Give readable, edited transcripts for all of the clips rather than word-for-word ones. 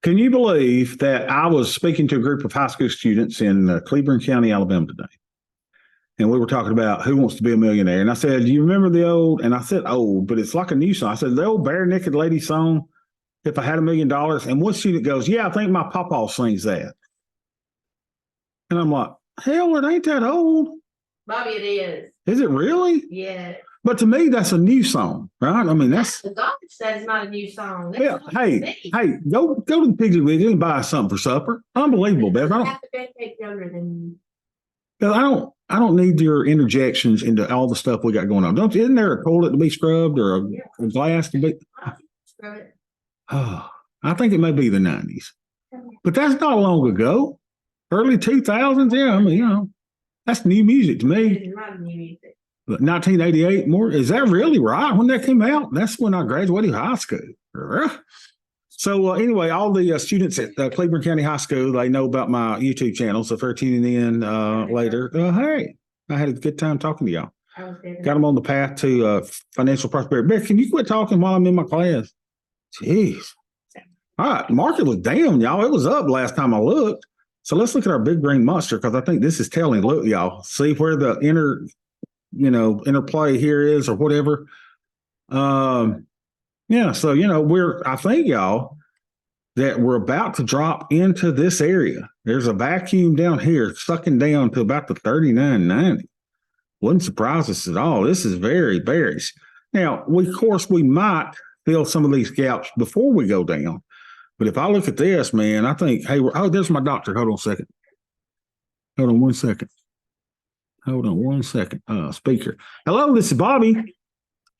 Can you believe that I was speaking to a group of high school students in Cleveland County, Alabama today? And we were talking about who wants to be a millionaire. And I said, do you remember the old, and I said old, but it's like a new song. I said, the old Bare Naked Lady song, If I Had $1 Million. And one student goes, yeah, I think my papa sings that. And I'm like, hell, it ain't that old. Bobby, it is. Is it really? Yeah. But to me, that's a new song, right? I mean, that's. The garbage that is not a new song. That's Yeah, not me. hey, go to the Piggly Wiggly and buy something for supper. Unbelievable, Beth. I have to be younger than I don't need your interjections into all the stuff we got going on. Isn't there a toilet to be scrubbed or a glass to be? scrub it. Oh, I think it may be the 90s, but that's not long ago. Early 2000s, yeah. I mean, that's new music to me. It is not new music. But 1988, more is that really right? When that came out, that's when I graduated high school. So anyway, all the students at Cleveland County High School, they know about my YouTube channel. So if they're tuning in later, hey, I had a good time talking to y'all. Got them on the path to financial prosperity. Beck, can you quit talking while I'm in my class? Jeez. All right, market was down, y'all. It was up last time I looked. So let's look at our big green monster because I think this is telling. Look, y'all, see where the interplay here is or whatever. Yeah, so I think y'all that we're about to drop into this area. There's a vacuum down here sucking down to about the 39.90. Wouldn't surprise us at all. This is very bearish. Now, of course, we might fill some of these gaps before we go down. But if I look at this, man, I think, hey, there's my doctor. Hold on a second. Hold on one second. Speaker. Hello, this is Bobby.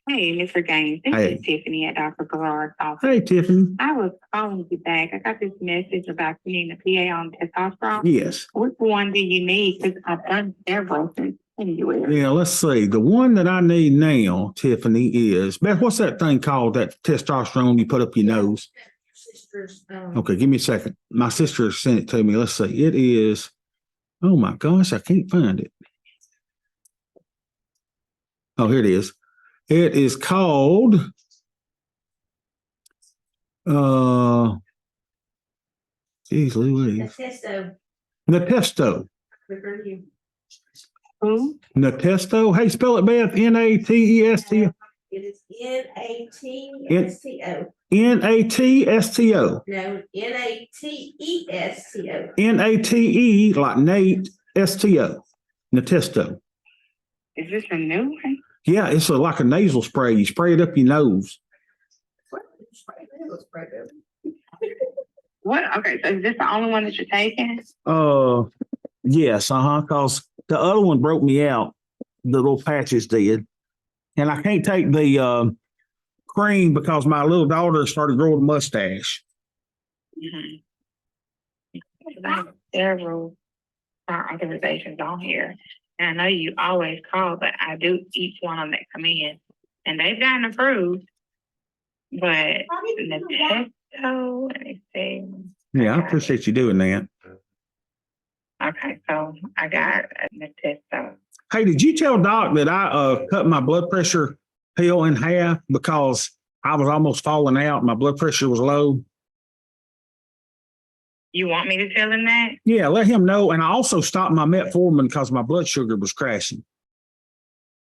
Hey, Mr. Gaines. This Hey. is Tiffany at Dr. Garrard's office. Hey, Tiffany. I was calling you back. I got this message about you needing a PA on testosterone. Yes. Which one do you need? Because I've done several since January. Yeah, let's see. The one that I need now, Tiffany, is, Beth, what's that thing called, that testosterone you put up your nose? Sister's. Okay, give me a second. My sister sent it to me. Let's see. It is, oh my gosh, I can't find it. Oh, here it is. It is called geez Louise. Testo. Natesto. Who? Natesto. Hey, spell it, Beth. N-A-T-E-S-T. It is N-A-T-S-T-O. N-A-T-S-T-O. No, N-A-T-E-S-T-O. N-A-T-E, like Nate, S-T-O. Natesto. Is this a new one? Yeah, it's like a nasal spray. You spray it up your nose. What? Okay, so is this the only one that you're taking? Yes, because the other one broke me out. The little patches did. And I can't take the cream because my little daughter started growing a mustache. Mm-hmm. I have several organizations on here. And I know you always call, but I do each one of them that come in. And they've gotten approved. But the testo, let me see. Yeah, I appreciate you doing that. Okay, so I got the testo. Hey, did you tell Doc that I cut my blood pressure pill in half because I was almost falling out? My blood pressure was low. You want me to tell him that? Yeah, let him know. And I also stopped my metformin because my blood sugar was crashing.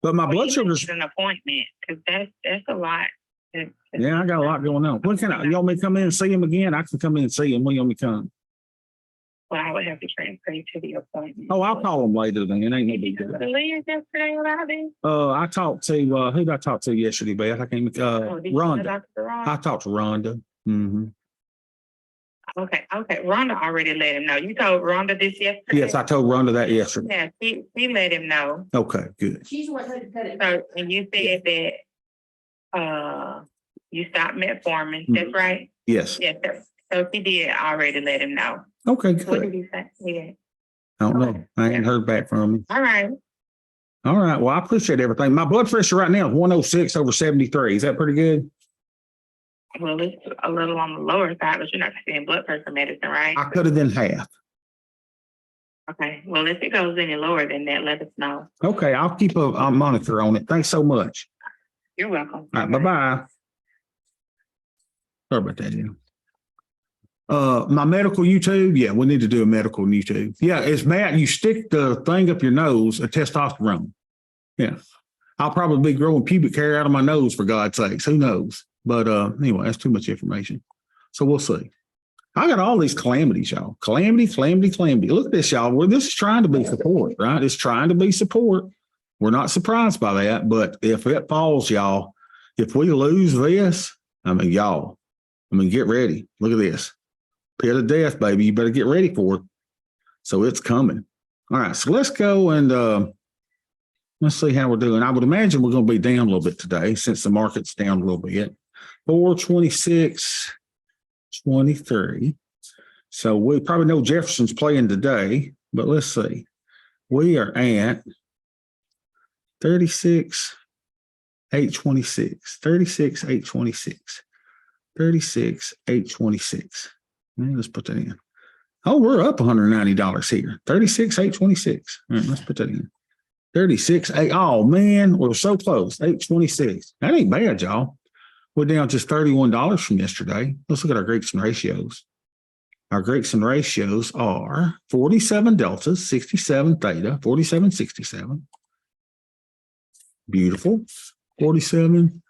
But my blood sugar's... an appointment because that's a lot. Yeah, I got a lot going on. When can you want me to come in and see him again? I can come in and see him. When you want me to come? Well, I would have to transfer you to the appointment. Oh, I'll call him later then. It ain't no big deal. Leah yesterday about this? I talked to who did I talk to yesterday, Beth? I can't Rhonda. I talked to Rhonda. Mm-hmm. Okay. Rhonda already let him know. You told Rhonda this yesterday? Yes, I told Rhonda that yesterday. Yeah, he let him know. Okay, good. She's the one who cut it. So, and you said that you stopped metformin. That's right? Yes. Yes, sir. So he did already let him know. Okay, What good. did he say? Yeah. I don't know. I ain't heard back from him. All right. All right. Well, I appreciate everything. My blood pressure right now is 106/73. Is that pretty good? Well, it's a little on the lower side, but you're not taking blood pressure medicine, right? I cut it in half. Okay. Well, if it goes any lower than that, let us know. Okay, I'll keep a monitor on it. Thanks so much. You're welcome. All right, bye-bye. Sorry about that, yeah. My medical YouTube, yeah, we need to do a medical YouTube. Yeah, it's Matt, you stick the thing up your nose, a testosterone. Yeah. I'll probably be growing pubic hair out of my nose for God's sakes. Who knows? But anyway, that's too much information. So we'll see. I got all these calamities, y'all. Calamity. Look at this, y'all. Well, this is trying to be support, right? It's trying to be support. We're not surprised by that. But if it falls, y'all, if we lose this, y'all, get ready. Look at this. Pit of death, baby. You better get ready for it. So it's coming. All right. So let's go and let's see how we're doing. I would imagine we're going to be down a little bit today since the market's down a little bit. 426.23. So we probably know Jefferson's playing today, but let's see. We are at 36.826. 36.826. 36.826. Let's put that in. Oh, we're up $190 here. 36.826. All right, let's put that in. 36.8. Oh man, we're so close. 826. That ain't bad, y'all. We're down just $31 from yesterday. Let's look at our Greeks and ratios. Our Greeks and ratios are 47 deltas, 67 theta, 47, 67. Beautiful. 47,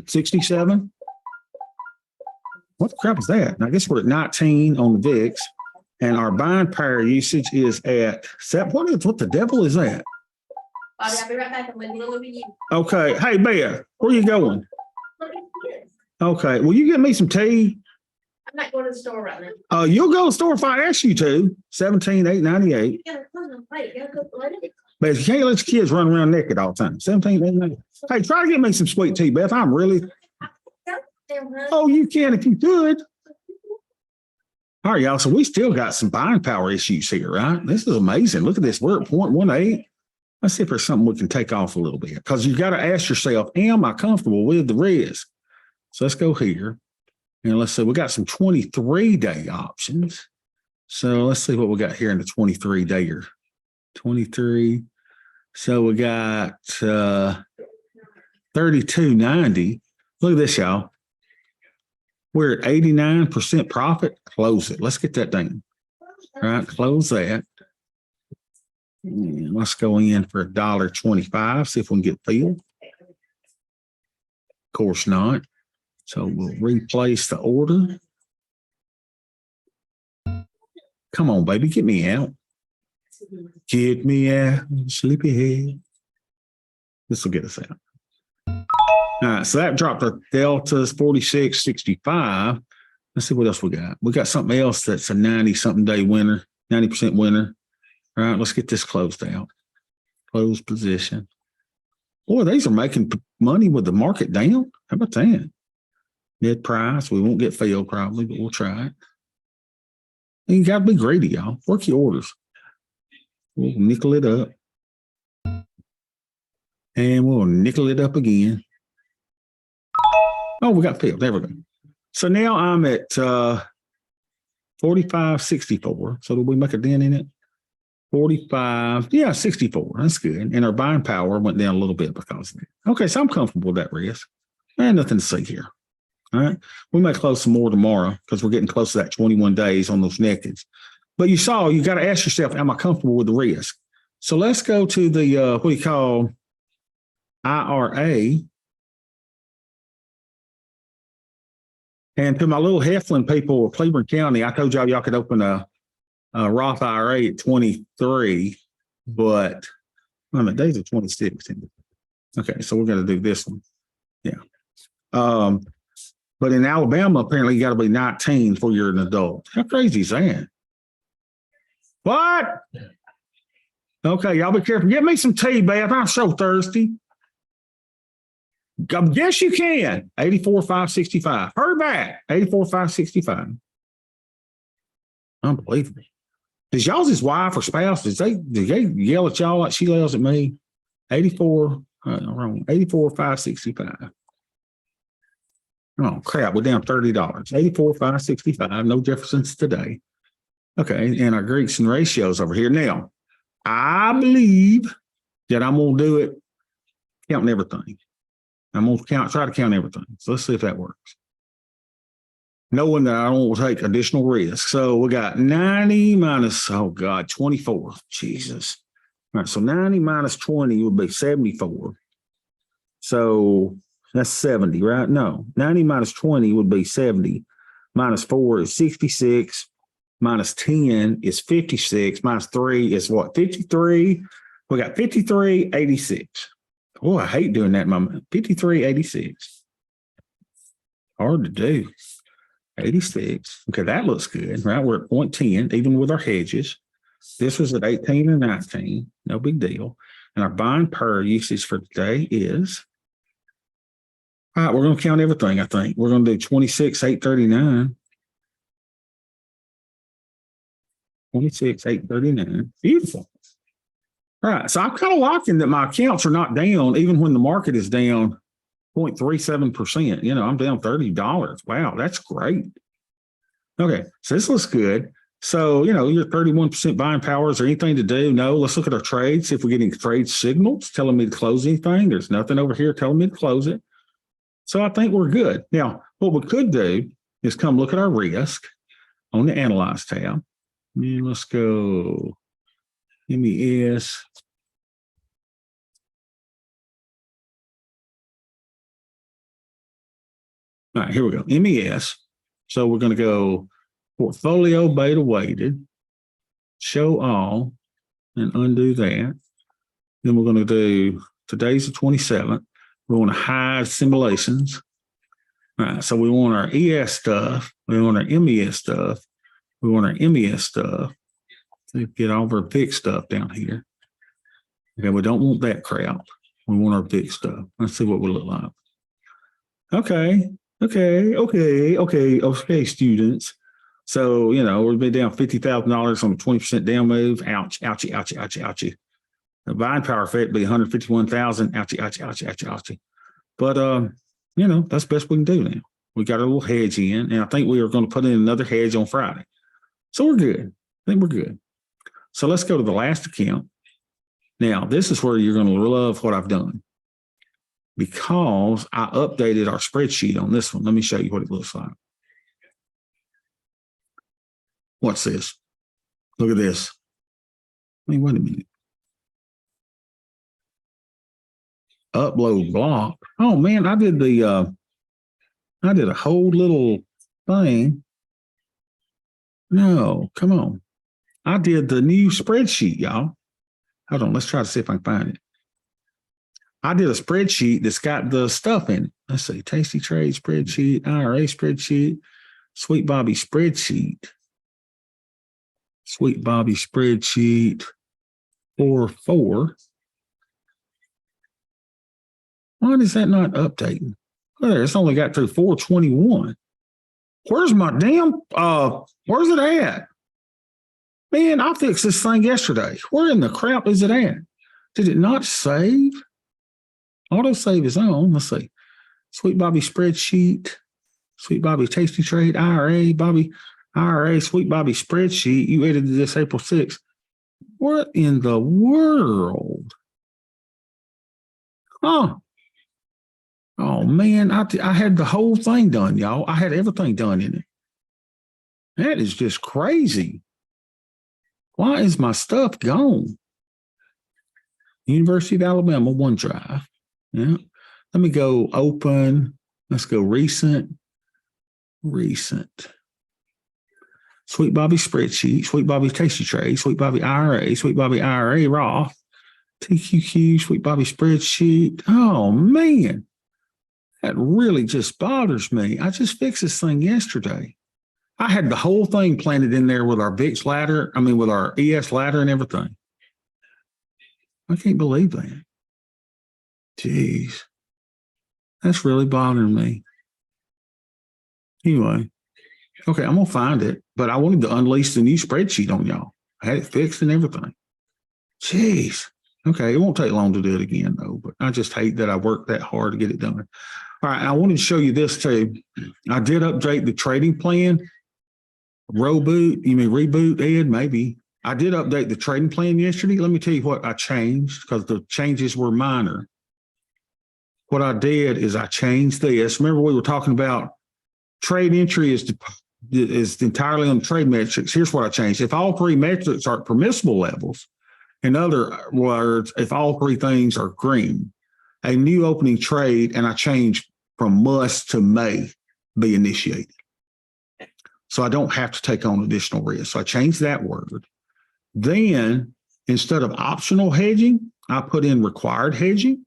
67. What the crap is that? And I guess we're at 19 on the VIX, and our buying power usage is at what the devil is that? Bobby, I'll be right back. I'm with you. Okay. Hey, Bear, where you going? Look at this. Okay. Will you get me some tea? I'm not going to the store right now. You'll go to the store if I ask you to. 17,898. You gotta put it on plate. You gotta cook it. But you can't let your kids run around naked all the time. 17,898. Hey, try to get me some sweet tea, Beth. I'm really. Oh, you can if you could. All right, y'all. So we still got some buying power issues here, right? This is amazing. Look at this. We're at 0.18. Let's see if there's something we can take off a little bit, because you got to ask yourself, am I comfortable with the risk? So let's go here. And let's see, we got some 23-day options. So let's see what we got here in the 23-dayer. 23. So we got 32.90. Look at this, y'all. We're at 89% profit. Close it. Let's get that done. All right, close that. And let's go in for $1.25. See if we can get filled. Of course not. So we'll replace the order. Come on, baby, get me out. Get me out, sleepyhead. This will get us out. All right, so that dropped our deltas 46.65. Let's see what else we got. We got something else that's a 90-something day winner, 90% winner. All right, let's get this closed out. Closed position. Boy, these are making money with the market down. How about that? Net price. We won't get filled probably, but we'll try it. And you got to be greedy, y'all. Work your orders. We'll nickel it up. And we'll nickel it up again. Oh, we got filled. There we go. So now I'm at 45.64. So do we make a dent in it? 45. Yeah, 64. That's good. And our buying power went down a little bit because of it. Okay, so I'm comfortable with that risk. And nothing to see here. All right. We may close some more tomorrow because we're getting close to that 21 days on those nakeds. But you saw, you got to ask yourself, am I comfortable with the risk? So let's go to the, what do you call, IRA. And to my little Heflin people of Cleveland County, I told y'all could open a Roth IRA at 23, but I mean, days are 26. Okay, so we're going to do this one. Yeah. But in Alabama, apparently you got to be 19 before you're an adult. How crazy is that? What? Okay, y'all be careful. Get me some tea, Beth. I'm so thirsty. Yes, you can. 84,565. Hurry back. 84,565. Unbelievable. Does y'all's his wife or spouse, do they yell at y'all like she yells at me? 84,565. Oh, crap. We're down $30. 84,565. No Jeffersons today. Okay. And our Greeks and ratios over here. Now, I believe that I'm going to do it counting everything. I'm going to try to count everything. So let's see if that works. knowing that I don't take additional risk. So we got 90 minus, oh God, 24. Jesus. All right, so 90 minus 20 would be 74. So that's 70, right? No, 90 minus 20 would be 70. Minus 4 is 66. Minus 10 is 56. Minus 3 is what? 53. We got 53, 86. Oh, I hate doing that, Mama. 53, 86. Hard to do. 86. Okay, that looks good, right? We're at 0.10, even with our hedges. This was at 18 and 19. No big deal. And our buying per usage for today is, all right, we're going to count everything, I think. We're going to do 26, 839. 26, 839. Beautiful. All right, so I'm kind of liking that my accounts are not down, even when the market is down 0.37%. You know, I'm down $30. Wow, that's great. Okay, so this looks good. So, you know, your 31% buying power, is there anything to do? No, let's look at our trades. If we're getting trade signals telling me to close anything, there's nothing over here telling me to close it. So I think we're good. Now, what we could do is come look at our risk on the Analyze tab. And let's go MES. All right, here we go. MES. So we're going to go portfolio beta weighted, show all, and undo that. Then we're going to do, today's the 27th. We want to hide simulations. All right, so we want our ES stuff. We want our MES stuff. We want our MES stuff. So get all of our VIX stuff down here. Okay, we don't want that crap. We want our VIX stuff. Let's see what we look like. Okay, students. So, you know, we've been down $50,000 on a 20% down move. Ouch, ouchie, ouchie, ouchie, ouchie. The buying power effect be 151,000. Ouchie, ouchie, ouchie, ouchie, ouchie. But, you know, that's the best we can do now. We got a little hedge in, and I think we are going to put in another hedge on Friday. So we're good. I think we're good. So let's go to the last account. Now, this is where you're going to love what I've done, because I updated our spreadsheet on this one. Let me show you what it looks like. What's this? Look at this. I mean, wait a minute. Upload block. Oh man, I did a whole little thing. No, come on. I did the new spreadsheet, y'all. Hold on, let's try to see if I can find it. I did a spreadsheet that's got the stuff in it. Let's see, Tasty Trade spreadsheet, IRA spreadsheet, Sweet Bobby spreadsheet. Sweet Bobby spreadsheet 4.4. Why is that not updating? Well, it's only got through 421. Where's my damn, where's it at? Man, I fixed this thing yesterday. Where in the crap is it at? Did it not save? Auto save is on. Let's see. Sweet Bobby spreadsheet, Sweet Bobby Tasty Trade, IRA, Bobby, IRA, Sweet Bobby spreadsheet. You edited this April 6th. What in the world? Huh? Oh man, I had the whole thing done, y'all. I had everything done in it. That is just crazy. Why is my stuff gone? University of Alabama OneDrive. Yeah. Let me go open. Let's go recent. Sweet Bobby spreadsheet, Sweet Bobby Tasty Trade, Sweet Bobby IRA, Sweet Bobby IRA Roth, TQQ, Sweet Bobby spreadsheet. Oh man. That really just bothers me. I just fixed this thing yesterday. I had the whole thing planted in there with our VIX ladder. I mean, with our ES ladder and everything. I can't believe that. Jeez. That's really bothering me. Anyway. Okay, I'm going to find it. But I wanted to unleash the new spreadsheet on y'all. I had it fixed and everything. Jeez. Okay, it won't take long to do it again, though. But I just hate that I worked that hard to get it done. All right, I wanted to show you this too. I did update the trading plan. Reboot, you mean reboot, Ed? Maybe. I did update the trading plan yesterday. Let me tell you what I changed, because the changes were minor. What I did is I changed this. Remember we were talking about trade entry is entirely on trade metrics. Here's what I changed. If all three metrics are at permissible levels, in other words, if all three things are green, a new opening trade, and I changed from must to may be initiated. So I don't have to take on additional risk. So I changed that word. Then instead of optional hedging, I put in required hedging.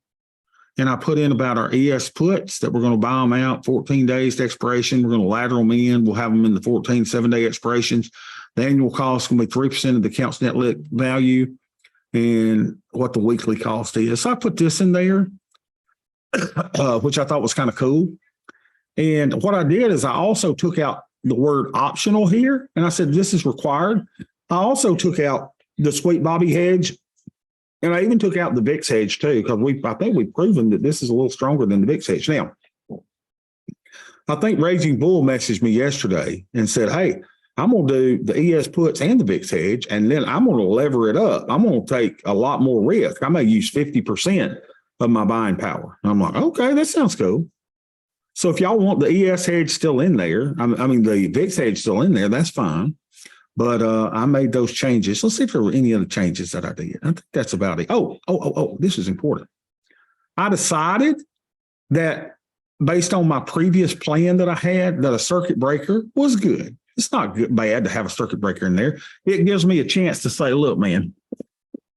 And I put in about our ES puts that we're going to buy them out 14 days to expiration. We're going to lateral them in. We'll have them in the 7-day expirations. The annual cost is going to be 3% of the account's net lit value and what the weekly cost is. So I put this in there, which I thought was kind of cool. And what I did is I also took out the word optional here. And I said, this is required. I also took out the Sweet Bobby hedge. And I even took out the VIX hedge too, because I think we've proven that this is a little stronger than the VIX hedge. Now, I think Raging Bull messaged me yesterday and said, hey, I'm going to do the ES puts and the VIX hedge, and then I'm going to lever it up. I'm going to take a lot more risk. I may use 50% of my buying power. And I'm like, okay, that sounds cool. So if y'all want the ES hedge still in there, I mean, the VIX hedge still in there, that's fine. But I made those changes. Let's see if there were any other changes that I did. I think that's about it. Oh, this is important. I decided that based on my previous plan that I had, that a circuit breaker was good. It's not bad to have a circuit breaker in there. It gives me a chance to say, look, man,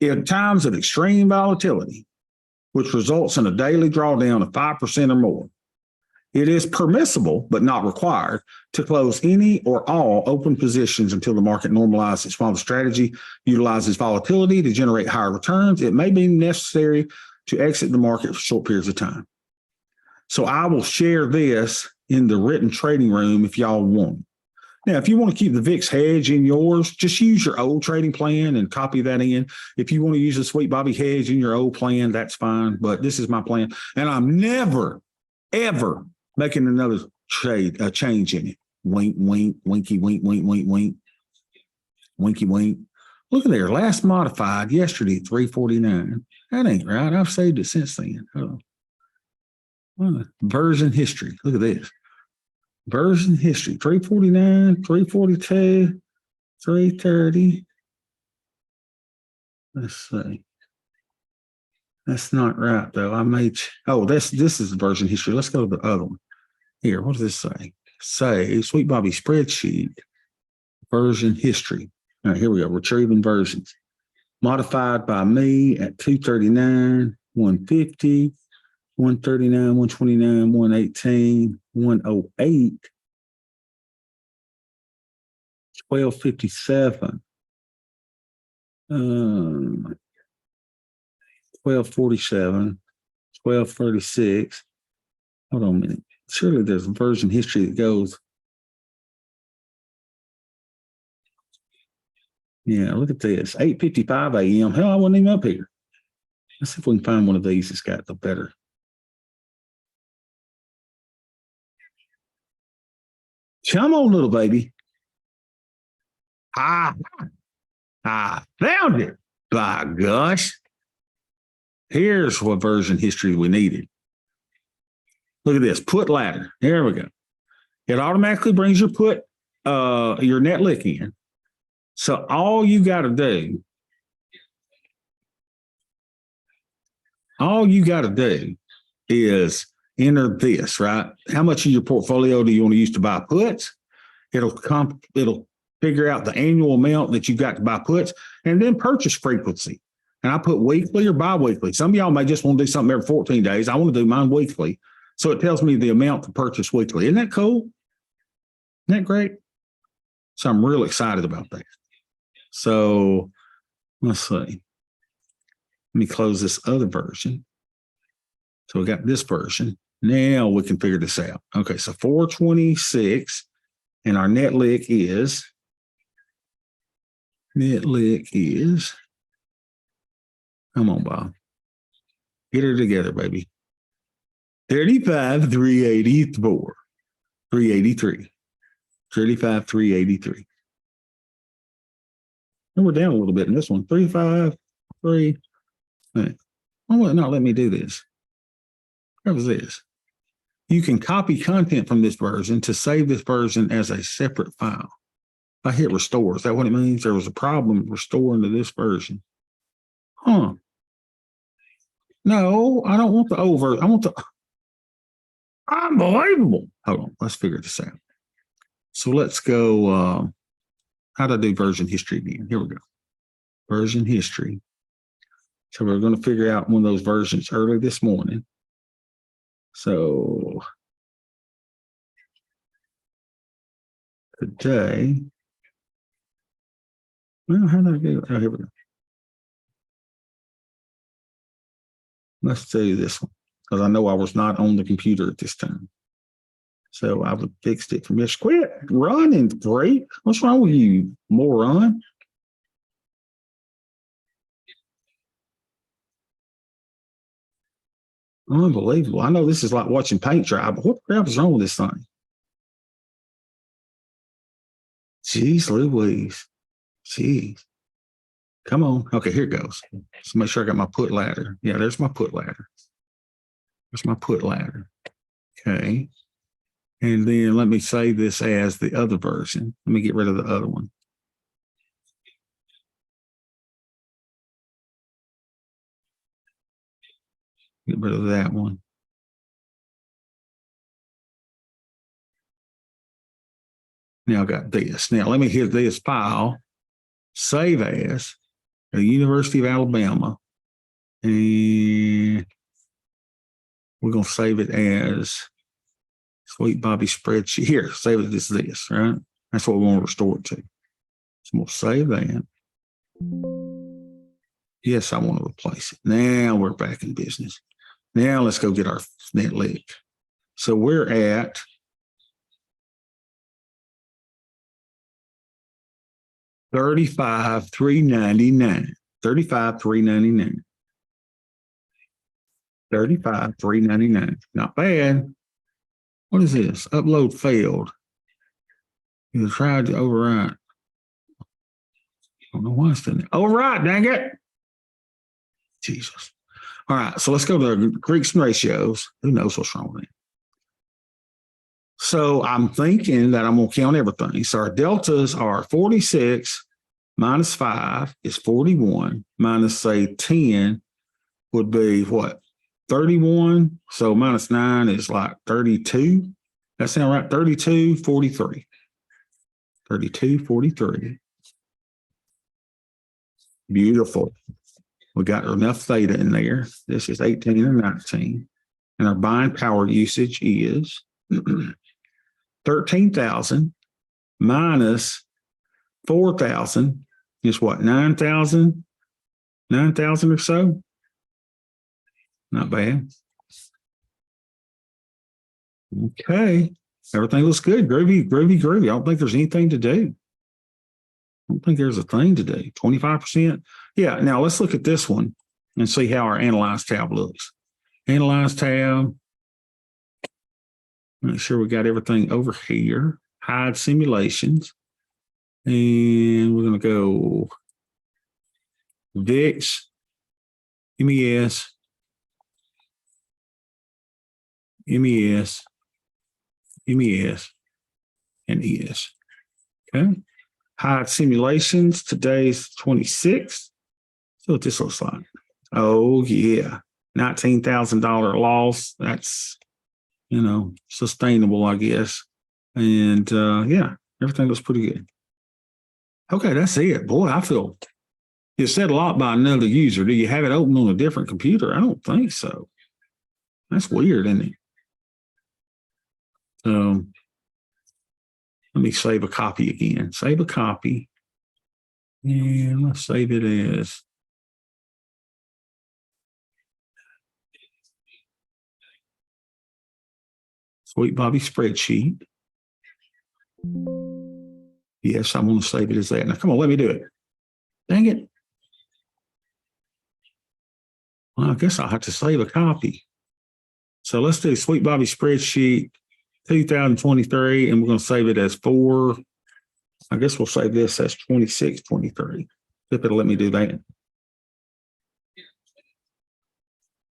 in times of extreme volatility, which results in a daily drawdown of 5% or more, it is permissible, but not required, to close any or all open positions until the market normalizes. While the strategy utilizes volatility to generate higher returns, it may be necessary to exit the market for short periods of time. So I will share this in the written trading room if y'all want. Now, if you want to keep the VIX hedge in yours, just use your old trading plan and copy that in. If you want to use the Sweet Bobby hedge in your old plan, that's fine. But this is my plan. And I'm never, ever making another change in it. Wink, wink, winky, wink, wink, wink, wink. Winky, wink. Look at there. Last modified yesterday, 349. That ain't right. I've saved it since then. Version history. Look at this. Version history. 349, 342, 330. Let's see. That's not right though. I made, this is the version history. Let's go to the other one. Here, what does this say? Say Sweet Bobby spreadsheet, version history. All right, here we go. Retrieving versions. Modified by me at 239, 150, 139, 129, 118, 108, 1257, 1247, 1236. Hold on a minute. Surely there's a version history that goes. Yeah, look at this. 8:55 a.m. Hell, I wasn't even up here. Let's see if we can find one of these that's got the better. Come on, little baby. I found it. By gosh. Here's what version history we needed. Look at this, put ladder. There we go. It automatically brings your your net lick in. So all you got to do is enter this, right? How much of your portfolio do you want to use to buy puts? It'll figure out the annual amount that you got to buy puts, and then purchase frequency. And I put weekly or bi-weekly. Some of y'all may just want to do something every 14 days. I want to do mine weekly. So it tells me the amount to purchase weekly. Isn't that cool? Isn't that great? So I'm real excited about that. So let's see. Let me close this other version. So we got this version. Now we can figure this out. Okay, so 426, and our net lick is, come on, Bob. Get her together, baby. 35,384, 383, 35,383. And we're down a little bit in this one. 353. Right. Why will it not let me do this? What was this? You can copy content from this version to save this version as a separate file. If I hit restore, is that what it means? There was a problem restoring to this version. Huh. No, I don't want the old version. I want the unbelievable. Hold on, let's figure this out. So let's go. How to do version history again? Here we go. Version history. So we're going to figure out one of those versions early this morning. So today, well, how did I do? Oh, here we go. Let's do this one because I know I was not on the computer at this time. So I would fixed it from this. Quit running, great. What's wrong with you, moron? Unbelievable. I know this is like watching paint dry, but what the crap is wrong with this thing? Jeez Louise. Jeez. Come on. Okay, here it goes. So make sure I got my put ladder. Yeah, there's my put ladder. There's my put ladder. Okay. And then let me save this as the other version. Let me get rid of the other one. Get rid of that one. Now I got this. Now let me hit this file, save as the University of Alabama. And we're going to save it as Sweet Bobby spreadsheet. Here, save it as this, right? That's what we want to restore it to. So we'll save that. Yes, I want to replace it. Now we're back in business. Now let's go get our NetLick. So we're at $35,399. $35,399. $35,399. Not bad. What is this? Upload failed. You tried to overwrite. I don't know why it's doing it. Overwrite, dang it. Jesus. All right, so let's go to the Greeks and ratios. Who knows what's wrong with it? So I'm thinking that I'm going to count everything. So our deltas are 46 minus 5 is 41, minus, say, 10 would be what? 31. So minus 9 is like 32. That sound right? 32, 43. 32, 43. Beautiful. We got enough theta in there. This is 18 and 19. And our buying power usage is 13,000 minus 4,000 is what? 9,000? 9,000 or so? Not bad. Okay. Everything looks good. Groovy, groovy, groovy. I don't think there's anything to do. I don't think there's a thing to do. 25%. Yeah. Now let's look at this one and see how our Analyze tab looks. Analyze tab. Make sure we got everything over here. Hide simulations. And we're going to go VIX, MES, MES, MES, and ES. Okay. Hide simulations. Today's 26th. So what this looks like. Oh, yeah. $19,000 loss. That's, you know, sustainable, I guess. And yeah, everything looks pretty good. Okay, that's it. Boy, I feel it's said a lot by another user. Do you have it open on a different computer? I don't think so. That's weird, isn't it? Let me save a copy again. Save a copy. And let's save it as Sweet Bobby spreadsheet. Yes, I'm going to save it as that. Now, come on, let me do it. Dang it. Well, I guess I'll have to save a copy. So let's do Sweet Bobby spreadsheet 2023, and we're going to save it as 4. I guess we'll save this as 2623. If it'll let me do that.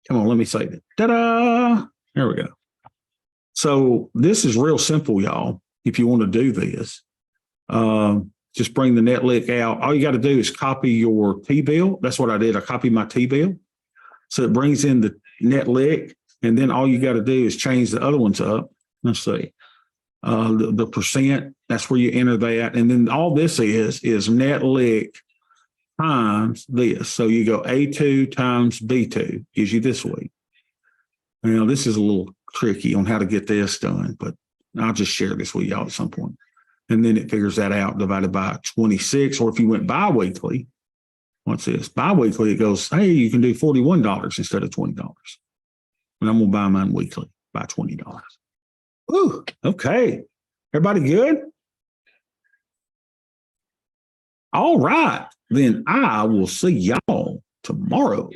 Come on, let me save it. Ta-da! There we go. So this is real simple, y'all. If you want to do this, just bring the Netlick out. All you got to do is copy your T-bill. That's what I did. I copied my T-bill. So it brings in the Netlick, and then all you got to do is change the other ones up. Let's see. The percent, that's where you enter that. And then all this is Netlick times this. So you go A2 times B2 gives you this week. Now, this is a little tricky on how to get this done, but I'll just share this with y'all at some point. And then it figures that out divided by 26. Or if you went bi-weekly, what's this? Bi-weekly, it goes, hey, you can do $41 instead of $20. And I'm going to buy mine weekly by $20. Ooh, okay. Everybody good? All right. Then I will see y'all tomorrow.